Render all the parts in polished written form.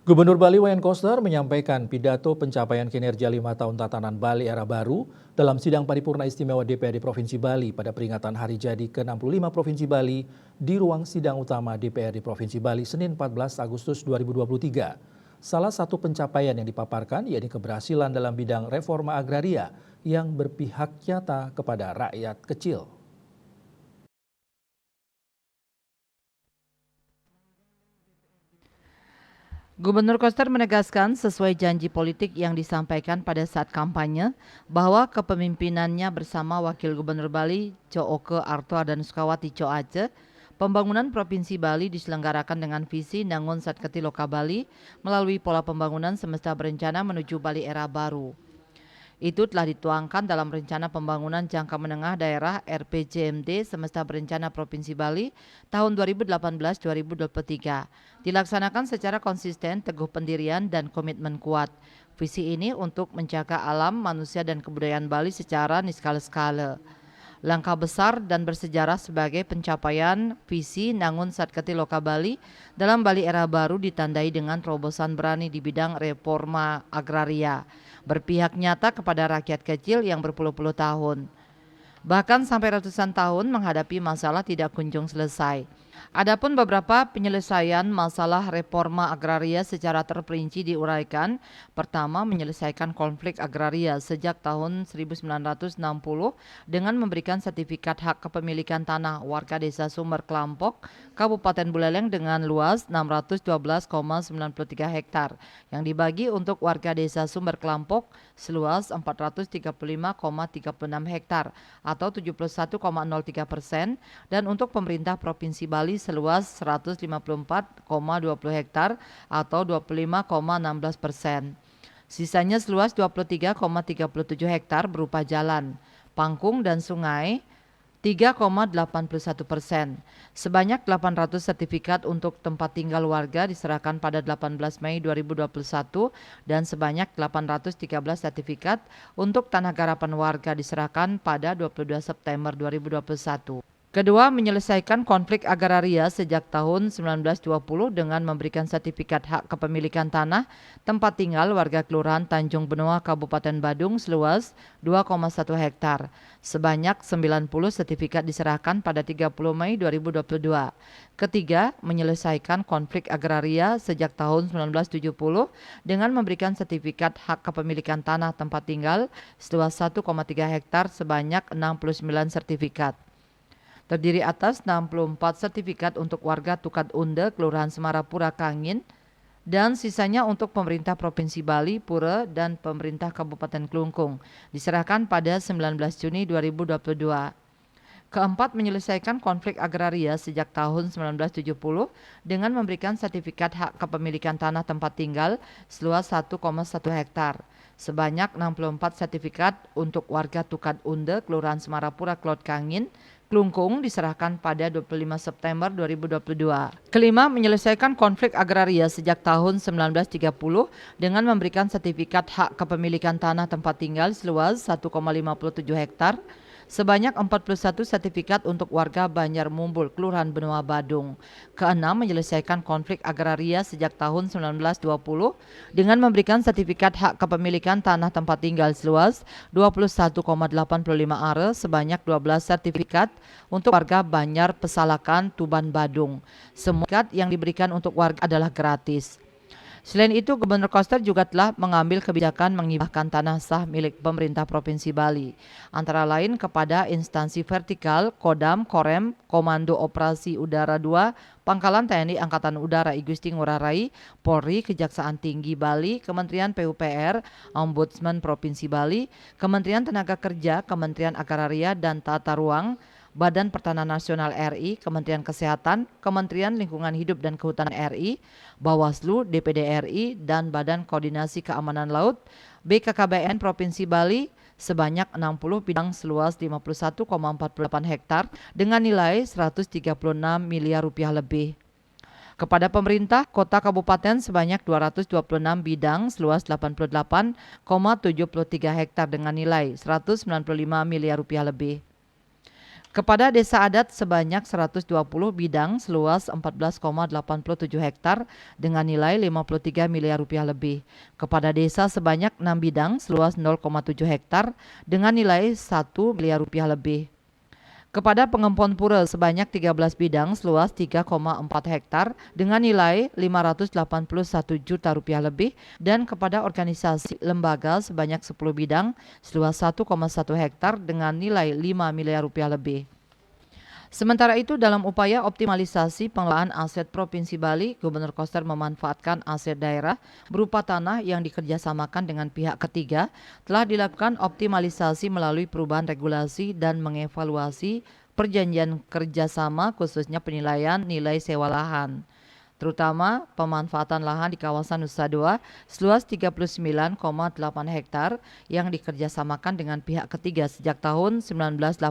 Gubernur Bali Wayan Koster menyampaikan pidato pencapaian kinerja 5 tahun tatanan Bali era baru dalam sidang paripurna istimewa DPRD Provinsi Bali pada peringatan Hari Jadi ke-65 Provinsi Bali di ruang sidang utama DPRD Provinsi Bali Senin 14 Agustus 2023. Salah satu pencapaian yang dipaparkan yakni keberhasilan dalam bidang reforma agraria yang berpihak nyata kepada rakyat kecil. Gubernur Koster menegaskan sesuai janji politik yang disampaikan pada saat kampanye bahwa kepemimpinannya bersama Wakil Gubernur Bali Cooke Artoa dan Sukawati Coace, pembangunan Provinsi Bali diselenggarakan dengan visi Nangun Satketi Loka Bali melalui pola pembangunan semesta berencana menuju Bali era baru. Itu telah dituangkan dalam Rencana Pembangunan Jangka Menengah Daerah RPJMD Semesta Berencana Provinsi Bali tahun 2018-2023. Dilaksanakan secara konsisten, teguh pendirian, dan komitmen kuat. Visi ini untuk menjaga alam, manusia, dan kebudayaan Bali secara niskala-skala. Langkah besar dan bersejarah sebagai pencapaian visi Nangun Satketi Loka Bali dalam Bali era baru ditandai dengan terobosan berani di bidang reforma agraria, berpihak nyata kepada rakyat kecil yang berpuluh-puluh tahun, bahkan sampai ratusan tahun menghadapi masalah tidak kunjung selesai. Adapun beberapa penyelesaian masalah reforma agraria secara terperinci diuraikan. Pertama, menyelesaikan konflik agraria sejak tahun 1960 dengan memberikan sertifikat hak kepemilikan tanah warga Desa Sumber Kelampok, Kabupaten Buleleng dengan luas 612,93 hektar yang dibagi untuk warga Desa Sumber Kelampok seluas 435,36 hektar atau 71,03% dan untuk pemerintah Provinsi Bali seluas 154,20 hektar atau 25,16%. Sisanya seluas 23,37 hektar berupa jalan, pangkung dan sungai 3,81%. Sebanyak 800 sertifikat untuk tempat tinggal warga diserahkan pada 18 Mei 2021 dan sebanyak 813 sertifikat untuk tanah garapan warga diserahkan pada 22 September 2021. Kedua, menyelesaikan konflik agraria sejak tahun 1920 dengan memberikan sertifikat hak kepemilikan tanah tempat tinggal warga Kelurahan Tanjung Benoa Kabupaten Badung seluas 2,1 hektar. Sebanyak 90 sertifikat diserahkan pada 30 Mei 2022. Ketiga, menyelesaikan konflik agraria sejak tahun 1970 dengan memberikan sertifikat hak kepemilikan tanah tempat tinggal seluas 1,3 hektar sebanyak 69 sertifikat. Terdiri atas 64 sertifikat untuk warga Tukat Unde, Kelurahan Semarapura Kangin, dan sisanya untuk pemerintah Provinsi Bali, Pura, dan pemerintah Kabupaten Klungkung. Diserahkan pada 19 Juni 2022. Keempat, menyelesaikan konflik agraria sejak tahun 1970 dengan memberikan sertifikat hak kepemilikan tanah tempat tinggal seluas 1,1 hektar. Sebanyak 64 sertifikat untuk warga Tukat Unde, Kelurahan Semarapura, Klot Kangin, Klungkung diserahkan pada 25 September 2022. Kelima, menyelesaikan konflik agraria sejak tahun 1930 dengan memberikan sertifikat hak kepemilikan tanah tempat tinggal seluas 1,57 hektar. Sebanyak 41 sertifikat untuk warga Banjar Mumbul, Kelurahan Benoa Badung. Keenam, menyelesaikan konflik agraria sejak tahun 1920 dengan memberikan sertifikat hak kepemilikan tanah tempat tinggal seluas 21,85 are sebanyak 12 sertifikat untuk warga Banjar Pesalakan, Tuban Badung. Semua sertifikat yang diberikan untuk warga adalah gratis. Selain itu, Gubernur Koster juga telah mengambil kebijakan menghibahkan tanah sah milik pemerintah Provinsi Bali, antara lain kepada instansi vertikal, Kodam, Korem, Komando Operasi Udara 2, Pangkalan TNI Angkatan Udara I Gusti Ngurah Rai, Polri, Kejaksaan Tinggi Bali, Kementerian PUPR, Ombudsman Provinsi Bali, Kementerian Tenaga Kerja, Kementerian Agraria dan Tata Ruang, Badan Pertanahan Nasional RI, Kementerian Kesehatan, Kementerian Lingkungan Hidup dan Kehutanan RI, Bawaslu, DPD RI, dan Badan Koordinasi Keamanan Laut, BKKBN Provinsi Bali, sebanyak 60 bidang seluas 51,48 hektar dengan nilai 136 miliar rupiah lebih. Kepada pemerintah kota kabupaten sebanyak 226 bidang seluas 88,73 hektar dengan nilai 195 miliar rupiah lebih. Kepada desa adat sebanyak 120 bidang seluas 14,87 hektar dengan nilai 53 miliar rupiah lebih. Kepada desa sebanyak 6 bidang seluas 0,7 hektar dengan nilai 1 miliar rupiah lebih. Kepada pengempon pura sebanyak 13 bidang seluas 3,4 hektar dengan nilai 581 juta rupiah lebih, dan kepada organisasi lembaga sebanyak 10 bidang seluas 1,1 hektar dengan nilai 5 miliar rupiah lebih. Sementara itu, dalam upaya optimalisasi pengelolaan aset Provinsi Bali, Gubernur Koster memanfaatkan aset daerah berupa tanah yang dikerjasamakan dengan pihak ketiga. Telah dilakukan optimalisasi melalui perubahan regulasi dan mengevaluasi perjanjian kerjasama, khususnya penilaian nilai sewa lahan, terutama pemanfaatan lahan di kawasan Nusa Dua seluas 39,8 hektar yang dikerjasamakan dengan pihak ketiga sejak tahun 1989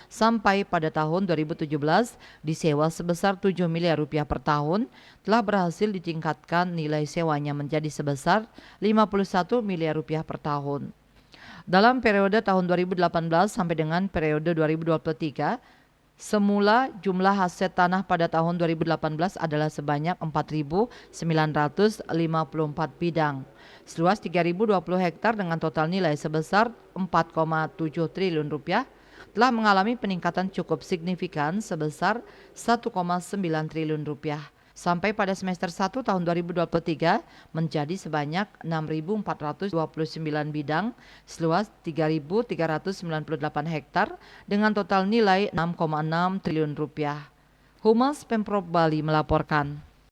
sampai pada tahun 2017 disewa sebesar 7 miliar rupiah per tahun, telah berhasil ditingkatkan nilai sewanya menjadi sebesar 51 miliar rupiah per tahun. Dalam periode tahun 2018 sampai dengan periode 2023, semula jumlah aset tanah pada tahun 2018 adalah sebanyak 4.954 bidang, seluas 3.020 hektar dengan total nilai sebesar 4,7 triliun rupiah, telah mengalami peningkatan cukup signifikan sebesar 1,9 triliun rupiah. Sampai pada semester 1 tahun 2023 menjadi sebanyak 6.429 bidang seluas 3.398 hektar dengan total nilai 6,6 triliun rupiah. Humas Pemprov Bali melaporkan.